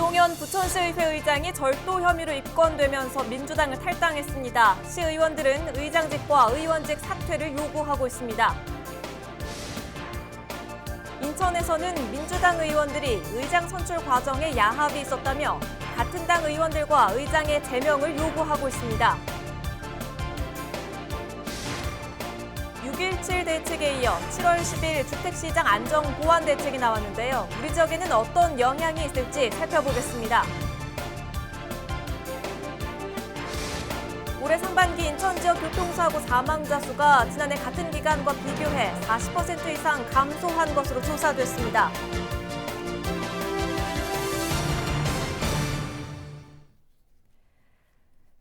이동현 부천시의회 의장이 절도 혐의로 입건되면서 민주당을 탈당했습니다. 시의원들은 의장직과 의원직 사퇴를 요구하고 있습니다. 인천에서는 민주당 의원들이 의장 선출 과정에 야합이 있었다며 같은 당 의원들과 의장의 제명을 요구하고 있습니다. 6.17 대책에 이어 7월 10일 주택시장 안정 보완 대책이 나왔는데요. 우리 지역에는 어떤 영향이 있을지 살펴보겠습니다. 올해 상반기 인천 지역 교통사고 사망자 수가 지난해 같은 기간과 비교해 40% 이상 감소한 것으로 조사됐습니다.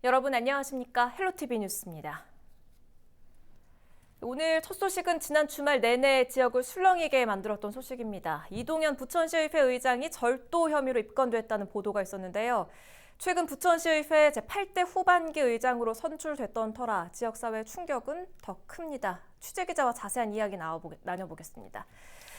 여러분 안녕하십니까? 헬로티비 뉴스입니다. 오늘 첫 소식은 지난 주말 내내 지역을 술렁이게 만들었던 소식입니다. 이동현 부천시의회 의장이 절도 혐의로 입건됐다는 보도가 있었는데요. 최근 부천시의회 제8대 후반기 의장으로 선출됐던 터라 지역사회 충격은 더 큽니다. 취재기자와 자세한 이야기 나눠보겠습니다.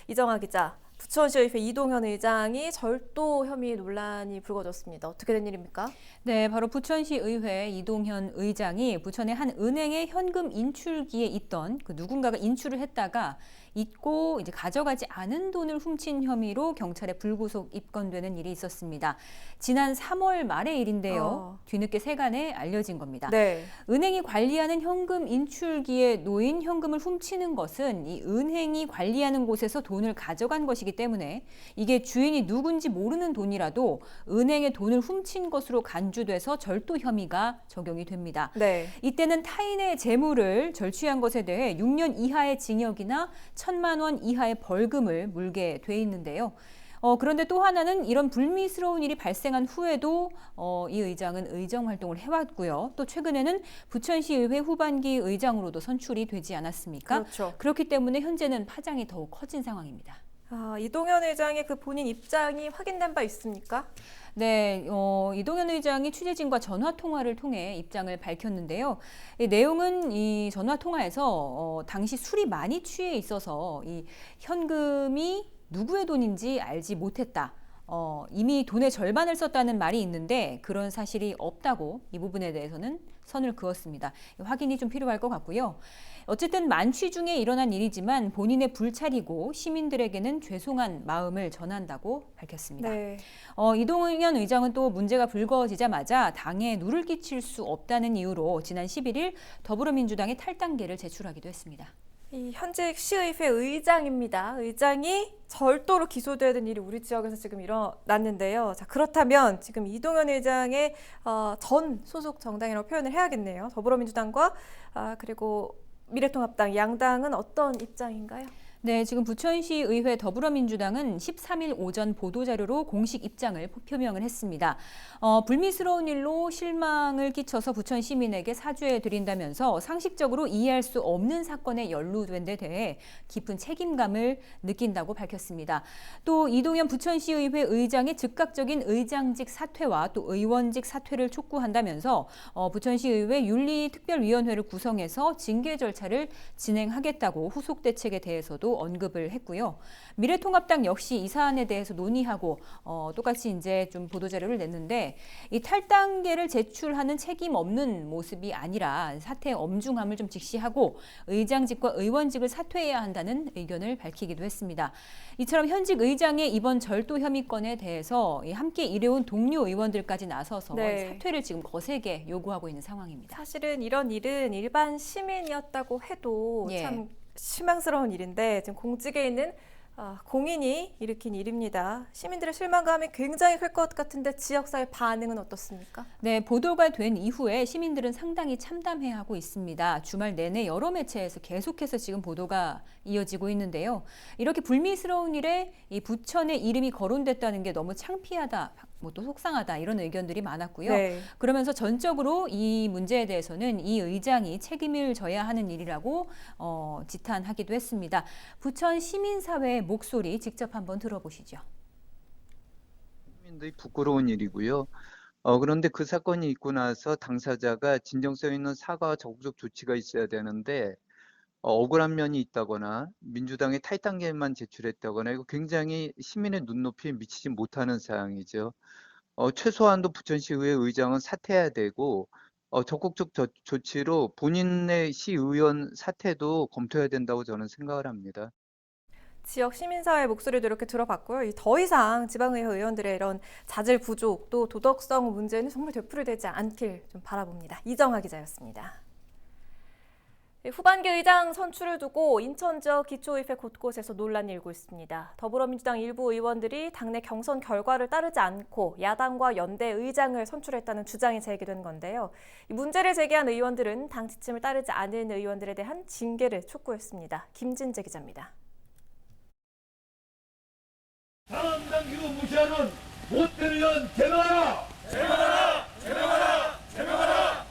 이정아 기자, 부천시의회 이동현 의장이 절도 혐의 논란이 불거졌습니다. 어떻게 된 일입니까? 네, 바로 부천시의회 이동현 의장이 부천의 한 은행의 현금 인출기에 있던 누군가가 인출을 했다가 잊고 이제 가져가지 않은 돈을 훔친 혐의로 경찰에 불구속 입건되는 일이 있었습니다. 지난 3월 말의 일인데요. 뒤늦게 세간에 알려진 겁니다. 네. 은행이 관리하는 현금 인출기에 놓인 현금을 훔치는 것은 이 은행이 관리하는 곳에서 돈을 가져간 것이기 때문에 이게 주인이 누군지 모르는 돈이라도 은행의 돈을 훔친 것으로 간주돼서 절도 혐의가 적용이 됩니다. 네. 이때는 타인의 재물을 절취한 것에 대해 6년 이하의 징역이나 1,000만 원 이하의 벌금을 물게 돼 있는데요. 그런데 또 하나는 이런 불미스러운 일이 발생한 후에도 이 의장은 의정 활동을 해왔고요. 또 최근에는 부천시의회 후반기 의장으로도 선출이 되지 않았습니까? 그렇죠. 그렇기 때문에 현재는 파장이 더욱 커진 상황입니다. 이동현 의장의 그 본인 입장이 확인된 바 있습니까? 네, 이동현 의장이 취재진과 전화 통화를 통해 입장을 밝혔는데요. 이 내용은 이 전화 통화에서 당시 술이 많이 취해 있어서 이 현금이 누구의 돈인지 알지 못했다. 이미 돈의 절반을 썼다는 말이 있는데 그런 사실이 없다고 이 부분에 대해서는 선을 그었습니다. 확인이 좀 필요할 것 같고요. 어쨌든 만취 중에 일어난 일이지만 본인의 불찰이고 시민들에게는 죄송한 마음을 전한다고 밝혔습니다. 네. 이동현 의장은 또 문제가 불거지자마자 당에 누를 끼칠 수 없다는 이유로 지난 11일 더불어민주당에 탈당계를 제출하기도 했습니다. 이 현직 시의회 의장입니다. 의장이 절도로 기소되는 일이 우리 지역에서 지금 일어났는데요. 자, 그렇다면 지금 이동현 의장의 전 소속 정당이라고 표현을 해야겠네요. 더불어민주당과 그리고 미래통합당 양당은 어떤 입장인가요? 네, 지금 부천시의회 더불어민주당은 13일 오전 보도자료로 공식 입장을 표명을 했습니다. 불미스러운 일로 실망을 끼쳐서 부천 시민에게 사죄해 드린다면서 상식적으로 이해할 수 없는 사건에 연루된 데 대해 깊은 책임감을 느낀다고 밝혔습니다. 또 이동현 부천시의회 의장의 즉각적인 의장직 사퇴와 또 의원직 사퇴를 촉구한다면서 부천시의회 윤리특별위원회를 구성해서 징계 절차를 진행하겠다고 후속 대책에 대해서도 언급을 했고요. 미래통합당 역시 이 사안에 대해서 논의하고 똑같이 이제 좀 보도자료를 냈는데 이 탈당계를 제출하는 책임 없는 모습이 아니라 사태의 엄중함을 좀 직시하고 의장직과 의원직을 사퇴해야 한다는 의견을 밝히기도 했습니다. 이처럼 현직 의장의 이번 절도 혐의건에 대해서 함께 일해온 동료 의원들까지 나서서 네. 사퇴를 지금 거세게 요구하고 있는 상황입니다. 사실은 이런 일은 일반 시민이었다고 해도 예. 참 실망스러운 일인데 지금 공직에 있는 공인이 일으킨 일입니다. 시민들의 실망감이 굉장히 클 것 같은데 지역사회 반응은 어떻습니까? 네, 보도가 된 이후에 시민들은 상당히 참담해하고 있습니다. 주말 내내 여러 매체에서 계속해서 지금 보도가 이어지고 있는데요. 이렇게 불미스러운 일에 이 부천의 이름이 거론됐다는 게 너무 창피하다, 또 속상하다 이런 의견들이 많았고요. 네. 그러면서 전적으로 이 문제에 대해서는 이 의장이 책임을 져야 하는 일이라고 지탄하기도 했습니다. 부천 시민사회의 목소리 직접 한번 들어보시죠. 시민들이 부끄러운 일이고요. 그런데 그 사건이 있고 나서 당사자가 진정성 있는 사과와 적극적 조치가 있어야 되는데 억울한 면이 있다거나 민주당의 탈당계만 제출했다거나 이거 굉장히 시민의 눈높이에 미치지 못하는 사항이죠. 최소한도 부천시의회 의장은 사퇴해야 되고 적극적 조치로 본인의 시의원 사퇴도 검토해야 된다고 저는 생각을 합니다. 지역 시민사회 목소리도 이렇게 들어봤고요. 더 이상 지방의회 의원들의 이런 자질 부족 또 도덕성 문제는 정말 되풀이되지 않길 좀 바라봅니다. 이정아 기자였습니다. 후반기 의장 선출을 두고 인천 지역 기초의회 곳곳에서 논란이 일고 있습니다. 더불어민주당 일부 의원들이 당내 경선 결과를 따르지 않고 야당과 연대 의장을 선출했다는 주장이 제기된 건데요. 이 문제를 제기한 의원들은 당 지침을 따르지 않은 의원들에 대한 징계를 촉구했습니다. 김진재 기자입니다. 당헌 당규 무시하는 못된 의원 제명하라! 제명하라! 제명하라! 제명하라!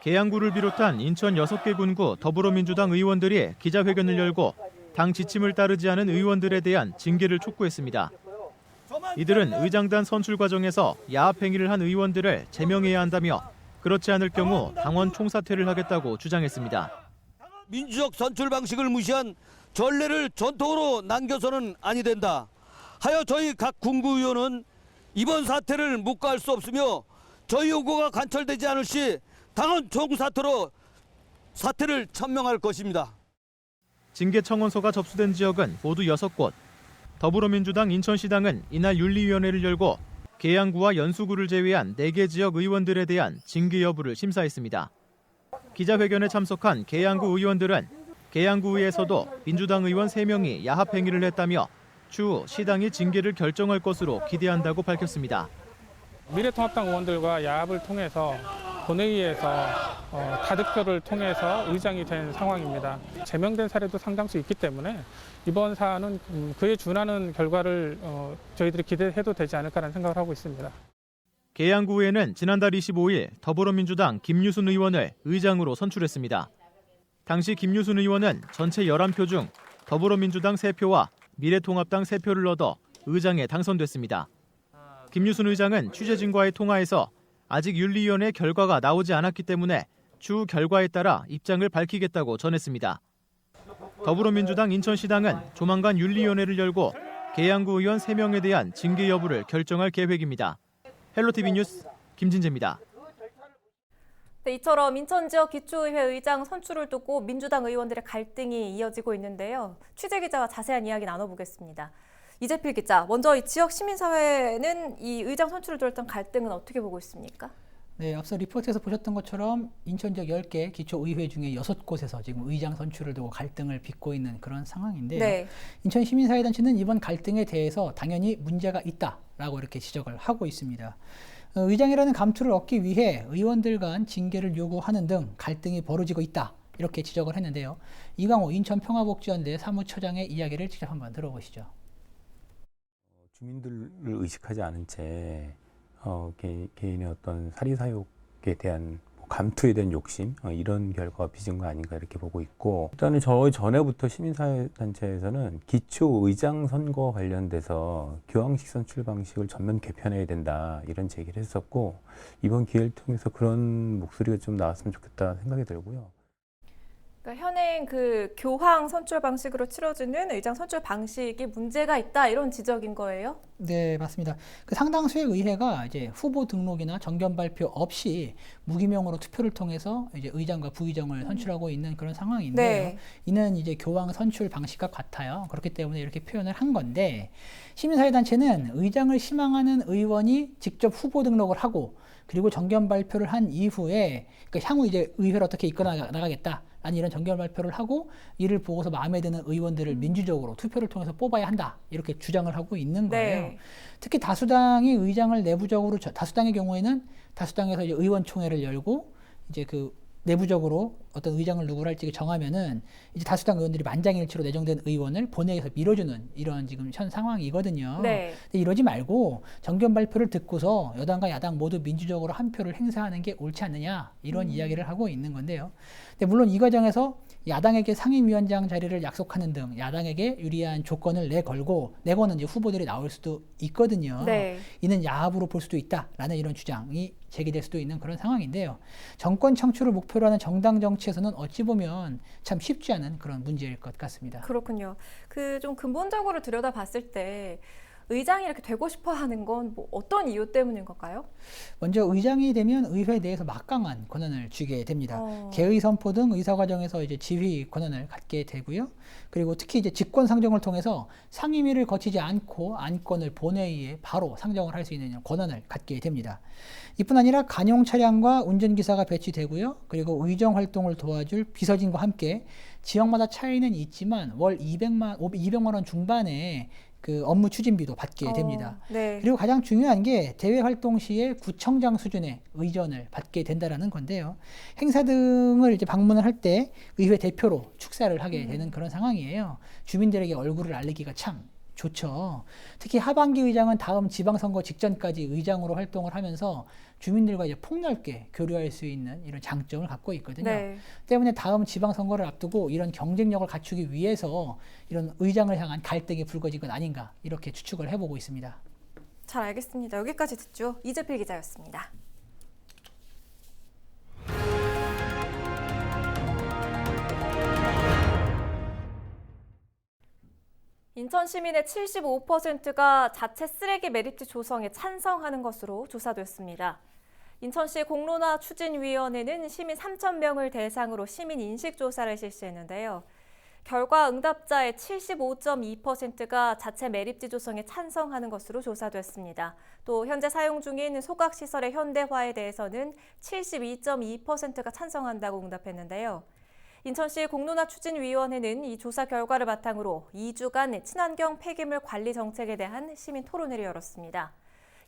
계양구를 비롯한 인천 6개 군구 더불어민주당 의원들이 기자회견을 열고 당 지침을 따르지 않은 의원들에 대한 징계를 촉구했습니다. 이들은 의장단 선출 과정에서 야합 행위를 한 의원들을 제명해야 한다며 그렇지 않을 경우 당원 총사퇴를 하겠다고 주장했습니다. 민주적 선출 방식을 무시한 전례를 전통으로 남겨서는 아니 된다. 하여 저희 각 군구 의원은 이번 사태를 묵과할 수 없으며 저희 요구가 관철되지 않을 시 당원 총사퇴로 사퇴를 천명할 것입니다. 징계 청원서가 접수된 지역은 모두 6곳. 더불어민주당 인천시당은 이날 윤리위원회를 열고 계양구와 연수구를 제외한 4개 지역 의원들에 대한 징계 여부를 심사했습니다. 기자회견에 참석한 계양구 의원들은 계양구에서도 민주당 의원 3명이 야합 행위를 했다며 추후 시당이 징계를 결정할 것으로 기대한다고 밝혔습니다. 미래통합당 의원들과 야합을 통해서 본회의에서 다득표를 통해서 의장이 된 상황입니다. 제명된 사례도 상당수 있기 때문에 이번 사안은 그에 준하는 결과를 저희들이 기대해도 되지 않을까라는 생각을 하고 있습니다. 계양구에는 지난달 25일 더불어민주당 김유순 의원을 의장으로 선출했습니다. 당시 김유순 의원은 전체 11표 중 더불어민주당 3표와 미래통합당 3표를 얻어 의장에 당선됐습니다. 김유순 의장은 취재진과의 통화에서 아직 윤리위원회 결과가 나오지 않았기 때문에 추후 결과에 따라 입장을 밝히겠다고 전했습니다. 더불어민주당 인천시당은 조만간 윤리위원회를 열고 계양구 의원 3명에 대한 징계 여부를 결정할 계획입니다. 헬로티비 뉴스 김진재입니다. 네, 이처럼 인천 지역 기초의회 의장 선출을 두고 민주당 의원들의 갈등이 이어지고 있는데요. 취재 기자와 자세한 이야기 나눠보겠습니다. 이재필 기자, 먼저 이 지역 시민사회는 이 의장 선출을 둘렀던 갈등은 어떻게 보고 있습니까? 네, 앞서 리포트에서 보셨던 것처럼 인천 지역 10개 기초의회 중에 6곳에서 지금 의장 선출을 두고 갈등을 빚고 있는 그런 상황인데요. 네. 인천 시민사회단체는 이번 갈등에 대해서 당연히 문제가 있다라고 이렇게 지적을 하고 있습니다. 의장이라는 감투를 얻기 위해 의원들 간 징계를 요구하는 등 갈등이 벌어지고 있다. 이렇게 지적을 했는데요. 이강호 인천평화복지연대 사무처장의 이야기를 직접 한번 들어보시죠. 주민들을 의식하지 않은 채 개인의 어떤 사리사욕에 대한 감투에 대한 욕심 이런 결과가 빚은 거 아닌가 이렇게 보고 있고, 일단은 저희 전에부터 시민사회단체에서는 기초의장 선거 관련돼서 교황식 선출 방식을 전면 개편해야 된다 이런 제기를 했었고, 이번 기회를 통해서 그런 목소리가 좀 나왔으면 좋겠다 생각이 들고요. 그러니까 현행 그 교황 선출 방식으로 치러지는 의장 선출 방식이 문제가 있다 이런 지적인 거예요? 네, 맞습니다. 그 상당수의 의회가 이제 후보 등록이나 정견 발표 없이 무기명으로 투표를 통해서 이제 의장과 부의장을 선출하고 있는 그런 상황인데요. 네. 이는 이제 교황 선출 방식과 같아요. 그렇기 때문에 이렇게 표현을 한 건데, 시민사회단체는 의장을 희망하는 의원이 직접 후보 등록을 하고 그리고 정견 발표를 한 이후에 그러니까 향후 이제 의회를 어떻게 이끌어 나가겠다. 아니 이런 정견 발표를 하고 이를 보고서 마음에 드는 의원들을 민주적으로 투표를 통해서 뽑아야 한다 이렇게 주장을 하고 있는 거예요. 네. 특히 다수당이 의장을 내부적으로 다수당의 경우에는 다수당에서 이제 의원총회를 열고 이제 그 내부적으로 어떤 의장을 누구를 할지 정하면은 이제 다수당 의원들이 만장일치로 내정된 의원을 본회의에서 밀어주는 이런 지금 현 상황이거든요. 네. 근데 이러지 말고 정견 발표를 듣고서 여당과 야당 모두 민주적으로 한 표를 행사하는 게 옳지 않느냐 이런 이야기를 하고 있는 건데요. 근데 물론 이 과정에서 야당에게 상임위원장 자리를 약속하는 등 야당에게 유리한 조건을 내거는 이제 후보들이 나올 수도 있거든요. 네. 이는 야합으로 볼 수도 있다라는 이런 주장이 제기될 수도 있는 그런 상황인데요. 정권 창출을 목표로 하는 정당 정치에서는 어찌 보면 참 쉽지 않은 그런 문제일 것 같습니다. 그렇군요. 그 좀 근본적으로 들여다봤을 때 의장이 이렇게 되고 싶어 하는 건 뭐 어떤 이유 때문인 걸까요? 먼저 의장이 되면 의회 내에서 막강한 권한을 주게 됩니다. 개의 선포 등 의사 과정에서 이제 지휘 권한을 갖게 되고요. 그리고 특히 이제 직권 상정을 통해서 상임위를 거치지 않고 안건을 본회의에 바로 상정을 할 수 있는 권한을 갖게 됩니다. 이뿐 아니라 간용 차량과 운전기사가 배치되고요. 그리고 의정 활동을 도와줄 비서진과 함께 지역마다 차이는 있지만 월 200만 원 중반의 그 업무 추진비도 받게 됩니다. 네. 그리고 가장 중요한 게 대외 활동 시에 구청장 수준의 의전을 받게 된다라는 건데요. 행사 등을 이제 방문을 할 때 의회 대표로 축사를 하게 되는 그런 상황이에요. 주민들에게 얼굴을 알리기가 참 좋죠. 특히 하반기 의장은 다음 지방선거 직전까지 의장으로 활동을 하면서 주민들과 이제 폭넓게 교류할 수 있는 이런 장점을 갖고 있거든요. 네. 때문에 다음 지방선거를 앞두고 이런 경쟁력을 갖추기 위해서 이런 의장을 향한 갈등이 불거진 것 아닌가 이렇게 추측을 해보고 있습니다. 잘 알겠습니다. 여기까지 듣죠. 이재필 기자였습니다. 인천 시민의 75%가 자체 쓰레기 메리트 조성에 찬성하는 것으로 조사됐습니다. 인천시 공론화 추진위원회는 시민 3,000명을 대상으로 시민 인식조사를 실시했는데요. 결과 응답자의 75.2%가 자체 매립지 조성에 찬성하는 것으로 조사됐습니다. 또 현재 사용 중인 소각시설의 현대화에 대해서는 72.2%가 찬성한다고 응답했는데요. 인천시 공론화 추진위원회는 이 조사 결과를 바탕으로 2주간 친환경 폐기물 관리 정책에 대한 시민 토론회를 열었습니다.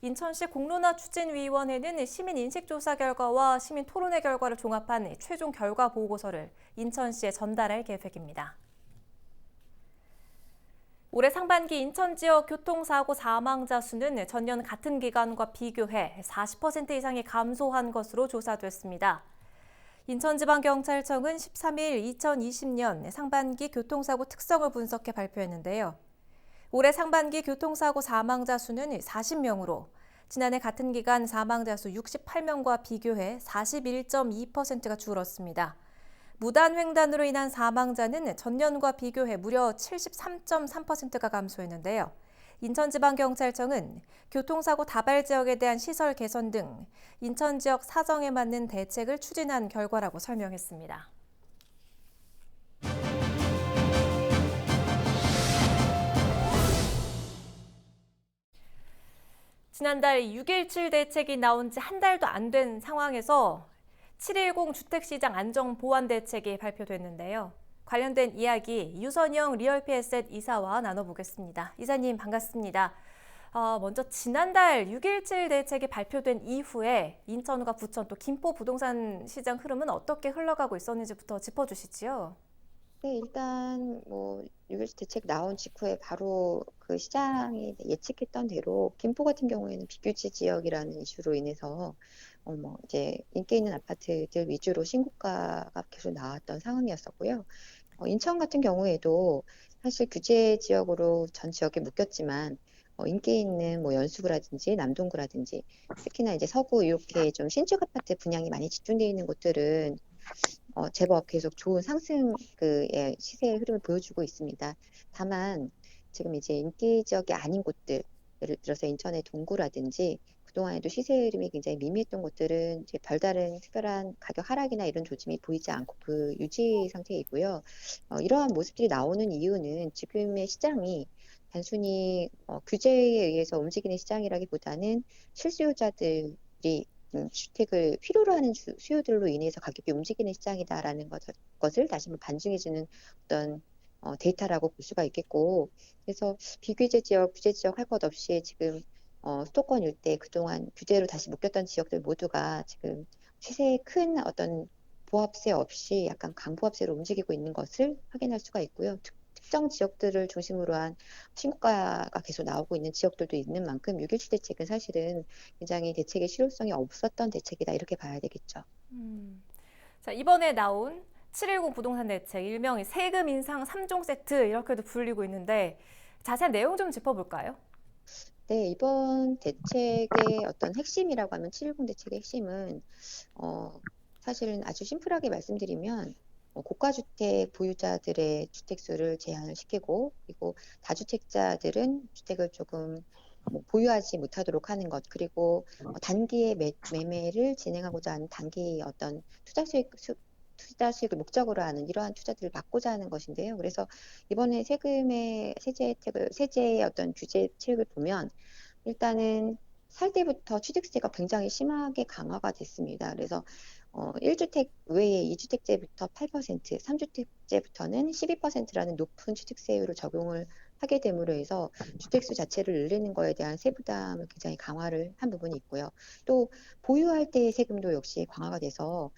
인천시 공론화 추진위원회는 시민 인식조사 결과와 시민 토론회 결과를 종합한 최종 결과 보고서를 인천시에 전달할 계획입니다. 올해 상반기 인천 지역 교통사고 사망자 수는 전년 같은 기간과 비교해 40% 이상이 감소한 것으로 조사됐습니다. 인천지방경찰청은 13일 2020년 상반기 교통사고 특성을 분석해 발표했는데요. 올해 상반기 교통사고 사망자 수는 40명으로 지난해 같은 기간 사망자 수 68명과 비교해 41.2%가 줄었습니다. 무단 횡단으로 인한 사망자는 전년과 비교해 무려 73.3%가 감소했는데요. 인천지방경찰청은 교통사고 다발 지역에 대한 시설 개선 등 인천 지역 사정에 맞는 대책을 추진한 결과라고 설명했습니다. 지난달 6.17 대책이 나온 지 한 달도 안 된 상황에서 7.10 주택시장 안정보완 대책이 발표됐는데요. 관련된 이야기 유선영 리얼피에셋 이사와 나눠보겠습니다. 이사님 반갑습니다. 먼저 지난달 6.17 대책이 발표된 이후에 인천과 부천 또 김포 부동산 시장 흐름은 어떻게 흘러가고 있었는지부터 짚어주시지요. 네, 일단 뭐 6.17 대책 나온 직후에 바로 그 시장이 예측했던 대로 김포 같은 경우에는 비규제 지역이라는 이슈로 인해서 이제 인기 있는 아파트들 위주로 신고가가 계속 나왔던 상황이었었고요. 인천 같은 경우에도 사실 규제 지역으로 전 지역에 묶였지만 인기 있는 뭐 연수구라든지 남동구라든지 특히나 이제 서구 이렇게 좀 신축 아파트 분양이 많이 집중되어 있는 곳들은 제법 계속 좋은 상승 시세의 흐름을 보여주고 있습니다. 다만 지금 이제 인기 지역이 아닌 곳들, 예를 들어서 인천의 동구라든지 그동안에도 시세 흐름이 굉장히 미미했던 곳들은 이제 별다른 특별한 가격 하락이나 이런 조짐이 보이지 않고 그 유지 상태이고요. 이러한 모습들이 나오는 이유는 지금의 시장이 단순히 규제에 의해서 움직이는 시장이라기보다는 실수요자들이 주택을 필요로 하는 수요들로 인해서 가격이 움직이는 시장이다라는 것을 다시 한번 반증해주는 어떤 데이터라고 볼 수가 있겠고, 그래서 비규제 지역, 규제 지역 할 것 없이 지금 수도권 일대 그동안 규제로 다시 묶였던 지역들 모두가 지금 시세에 큰 어떤 보합세 없이 약간 강보합세로 움직이고 있는 것을 확인할 수가 있고요. 특정 지역들을 중심으로 한 신고가가 계속 나오고 있는 지역들도 있는 만큼 6.17 대책은 사실은 굉장히 대책의 실효성이 없었던 대책이다 이렇게 봐야 되겠죠. 자, 이번에 나온 7.10 부동산 대책, 일명 세금 인상 3종 세트 이렇게도 불리고 있는데 자세한 내용 좀 짚어볼까요? 네, 이번 대책의 어떤 핵심이라고 하면 7.10 대책의 핵심은 사실은 아주 심플하게 말씀드리면 고가주택 보유자들의 주택수를 제한을 시키고, 그리고 다주택자들은 주택을 조금 보유하지 못하도록 하는 것, 그리고 단기의 매매를 진행하고자 하는 단기 어떤 투자 수익을 목적으로 하는 이러한 투자들을 막고자 하는 것인데요. 그래서 이번에 세제의 어떤 규제 체육을 보면 일단은 살 때부터 취득세가 굉장히 심하게 강화가 됐습니다. 그래서 1주택 외에 2주택제부터 8%, 3주택제부터는 12%라는 높은 취득세율을 적용을 하게 됨으로 해서 주택수 자체를 늘리는 거에 대한 세부담을 굉장히 강화를 한 부분이 있고요. 또 보유할 때의 세금도 역시 강화가 돼서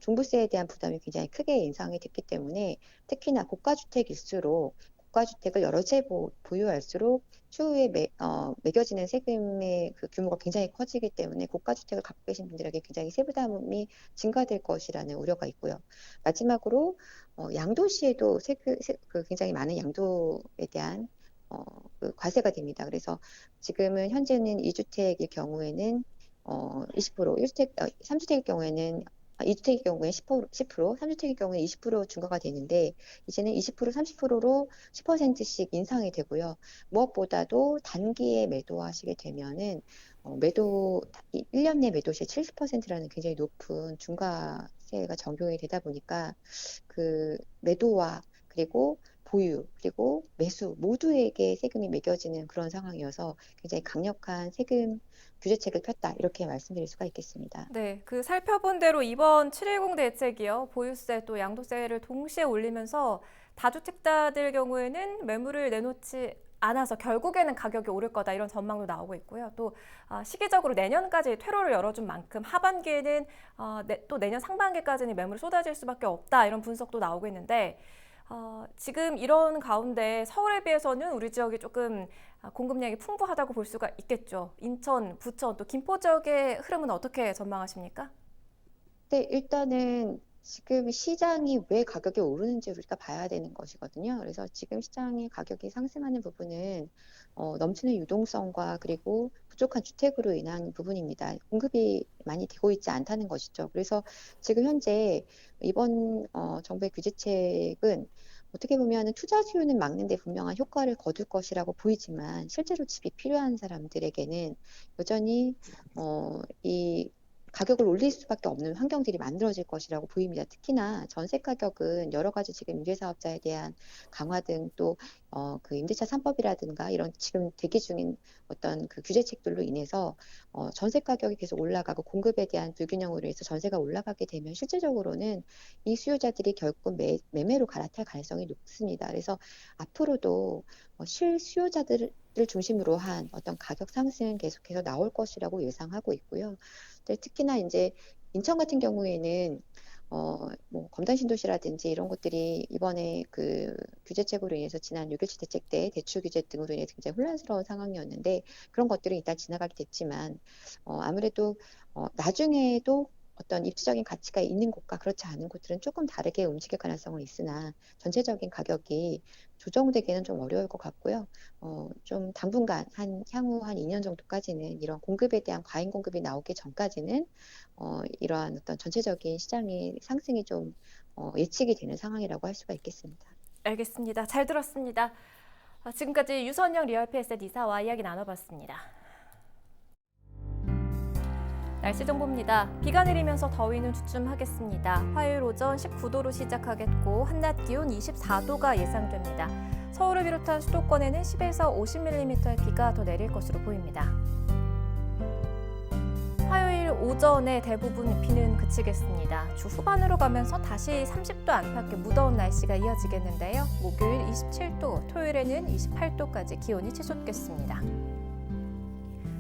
종부세에 대한 부담이 굉장히 크게 인상이 됐기 때문에 특히나 고가주택일수록 고가주택을 여러 채 보유할수록 추후에 매겨지는 세금의 그 규모가 굉장히 커지기 때문에 고가주택을 갖고 계신 분들에게 굉장히 세부담이 증가될 것이라는 우려가 있고요. 마지막으로 양도시에도 굉장히 많은 양도에 대한 그 과세가 됩니다. 그래서 지금은 현재는 2주택의 경우에는 20%, 3주택의 경우에는 2주택의 경우에 10%, 3주택의 경우에 20% 증가가 되는데 이제는 20%, 30%로 10%씩 인상이 되고요. 무엇보다도 단기에 매도하시게 되면은 1년 내 매도 시 70%라는 굉장히 높은 중과세가 적용이 되다 보니까 그 매도와 그리고 보유 그리고 매수 모두에게 세금이 매겨지는 그런 상황이어서 굉장히 강력한 세금 규제책을 폈다 이렇게 말씀드릴 수가 있겠습니다. 네, 그 살펴본 대로 이번 710 대책이요. 보유세 또 양도세를 동시에 올리면서 다주택자들 경우에는 매물을 내놓지 않아서 결국에는 가격이 오를 거다 이런 전망도 나오고 있고요. 또 시기적으로 내년까지 퇴로를 열어준 만큼 하반기에는 또 내년 상반기까지는 매물이 쏟아질 수밖에 없다 이런 분석도 나오고 있는데 지금 이런 가운데 서울에 비해서는 우리 지역이 조금 공급량이 풍부하다고 볼 수가 있겠죠. 인천, 부천, 또 김포 지역의 흐름은 어떻게 전망하십니까? 네, 일단은 지금 시장이 왜 가격이 오르는지 우리가 봐야 되는 것이거든요. 그래서 지금 시장의 가격이 상승하는 부분은 넘치는 유동성과 그리고 부족한 주택으로 인한 부분입니다. 공급이 많이 되고 있지 않다는 것이죠. 그래서 지금 현재 이번 정부의 규제책은 어떻게 보면 투자 수요는 막는 데 분명한 효과를 거둘 것이라고 보이지만 실제로 집이 필요한 사람들에게는 여전히 이 가격을 올릴 수밖에 없는 환경들이 만들어질 것이라고 보입니다. 특히나 전세 가격은 여러 가지 지금 임대사업자에 대한 강화 등 또 그 임대차 3법이라든가 이런 지금 대기 중인 어떤 그 규제책들로 인해서 전세 가격이 계속 올라가고 공급에 대한 불균형으로 해서 전세가 올라가게 되면 실질적으로는 이 수요자들이 결국 매매로 갈아탈 가능성이 높습니다. 그래서 앞으로도 실수요자들을 중심으로 한 어떤 가격 상승은 계속해서 나올 것이라고 예상하고 있고요. 특히나 이제 인천 같은 경우에는 뭐 검단 신도시라든지 이런 것들이 이번에 그 규제책으로 인해서 지난 6.17 대책 때 대출 규제 등으로 인해서 굉장히 혼란스러운 상황이었는데 그런 것들은 일단 지나가게 됐지만 아무래도 나중에도 어떤 입지적인 가치가 있는 곳과 그렇지 않은 곳들은 조금 다르게 움직일 가능성은 있으나 전체적인 가격이 조정되기는 좀 어려울 것 같고요. 좀 당분간 향후 한 2년 정도까지는 이런 공급에 대한 과잉 공급이 나오기 전까지는 이러한 어떤 전체적인 시장의 상승이 좀 예측이 되는 상황이라고 할 수가 있겠습니다. 알겠습니다. 잘 들었습니다. 지금까지 유선영 리얼피에셋 이사와 이야기 나눠봤습니다. 날씨 정보입니다. 비가 내리면서 더위는 주춤하겠습니다. 화요일 오전 19도로 시작하겠고 한낮 기온 24도가 예상됩니다. 서울을 비롯한 수도권에는 10에서 50mm의 비가 더 내릴 것으로 보입니다. 화요일 오전에 대부분 비는 그치겠습니다. 주 후반으로 가면서 다시 30도 안팎의 무더운 날씨가 이어지겠는데요. 목요일 27도, 토요일에는 28도까지 기온이 치솟겠습니다.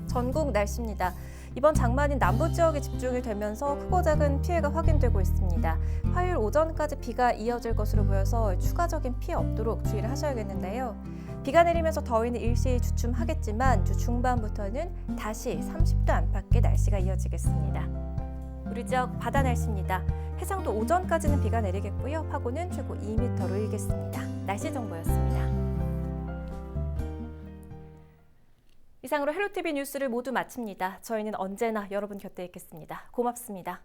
전국 날씨입니다. 이번 장마는 남부 지역에 집중이 되면서 크고 작은 피해가 확인되고 있습니다. 화요일 오전까지 비가 이어질 것으로 보여서 추가적인 피해 없도록 주의를 하셔야겠는데요. 비가 내리면서 더위는 일시 주춤하겠지만 주 중반부터는 다시 30도 안팎의 날씨가 이어지겠습니다. 우리 지역 바다 날씨입니다. 해상도 오전까지는 비가 내리겠고요. 파고는 최고 2m로 일겠습니다. 날씨 정보였습니다. 이상으로 헬로티비 뉴스를 모두 마칩니다. 저희는 언제나 여러분 곁에 있겠습니다. 고맙습니다.